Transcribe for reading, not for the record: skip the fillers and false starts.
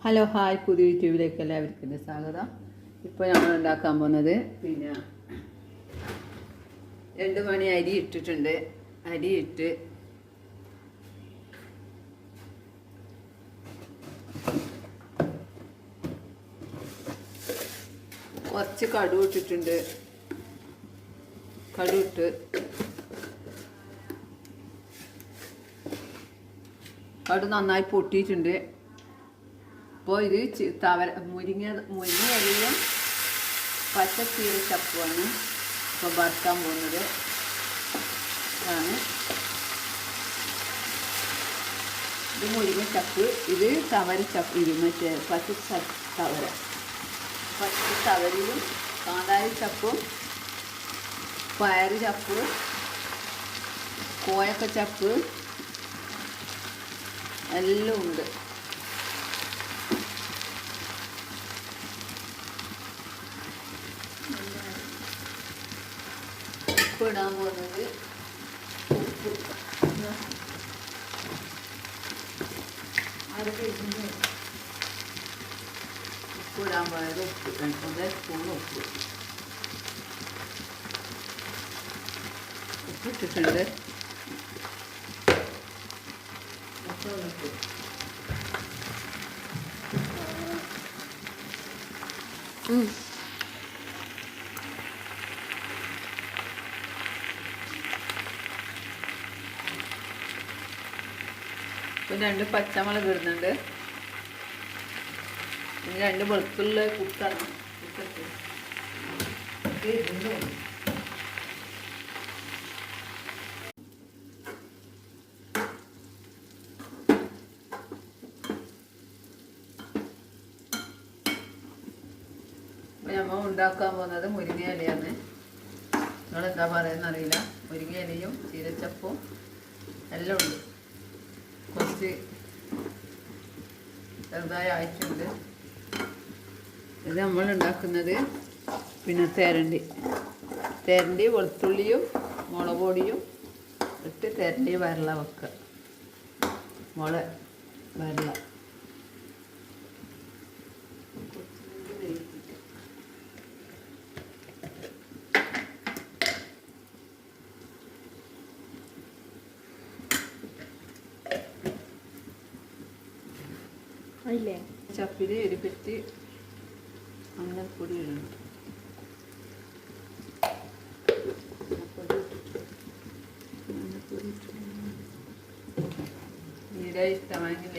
Hello hi, പുതിയ യൂട്യൂബിലേക്ക് എല്ലാവർക്കും സ്വാഗതം. ഇപ്പോൾ ഞങ്ങൾ ഉണ്ടാക്കാൻ പോകുന്നത് 2 മണി അരി ഇട്ടിട്ടുണ്ട്. അരി ഇട്ട് കുറച്ച് കടുക് ഇട്ടിട്ടുണ്ട്. കടുക് ഇട്ട് കടുക് നന്നായി പൊട്ടിയിട്ടുണ്ട്. അപ്പോൾ ഇത് മുരിങ്ങയിലയും പച്ചച്ചീര ചപ്പുമാണ് ഇപ്പോൾ വറുക്കാൻ പോകുന്നത്. ആണ് ഇത് മുരിങ്ങ ചപ്പ്, ഇത് തവര ചപ്പ്, ഇത് മറ്റേ പച്ച തവരയും കാന്താരി ചപ്പും പയറ് ചപ്പ്, കോയക്ക ചപ്പ് എല്ലാം ഉണ്ട്. ഉപ്പ് ഇടാൻ പോകുന്നത് ഉപ്പ് ഇടാൻ പോയത് ഉപ്പ് 1 സ്പൂൺ ഉപ്പ് ഇട്ടിട്ടുണ്ട്. പിന്നെ 2 പച്ചമുളക് ഇടുന്നുണ്ട്. പിന്നെ 2 വെളുത്തുള്ളി കുത്താണ്. നമ്മൾ ഉണ്ടാക്കാൻ പോകുന്നത് മുരിങ്ങ ഇലയാണ്. നിങ്ങളെന്താ പറയുന്നത് അറിയില്ല. മുരിങ്ങ ഇലയും ചീരച്ചപ്പും എല്ലാം ഉണ്ട്. കുറച്ച് ചെറുതായി ആയിട്ടുണ്ട്. ഇത് നമ്മൾ ഉണ്ടാക്കുന്നത് പിന്നെ തേരണ്ടി വെളുത്തുള്ളിയും മുളക് പൊടിയും ഇട്ട് തേരണ്ടി വരള വെക്കുക. വരള ചപ്പിൽ എരിപ്പെട്ടി മഞ്ഞൾപ്പൊടി ഇടണം. മഞ്ഞൾപ്പൊടി ഇഷ്ടമായെങ്കിൽ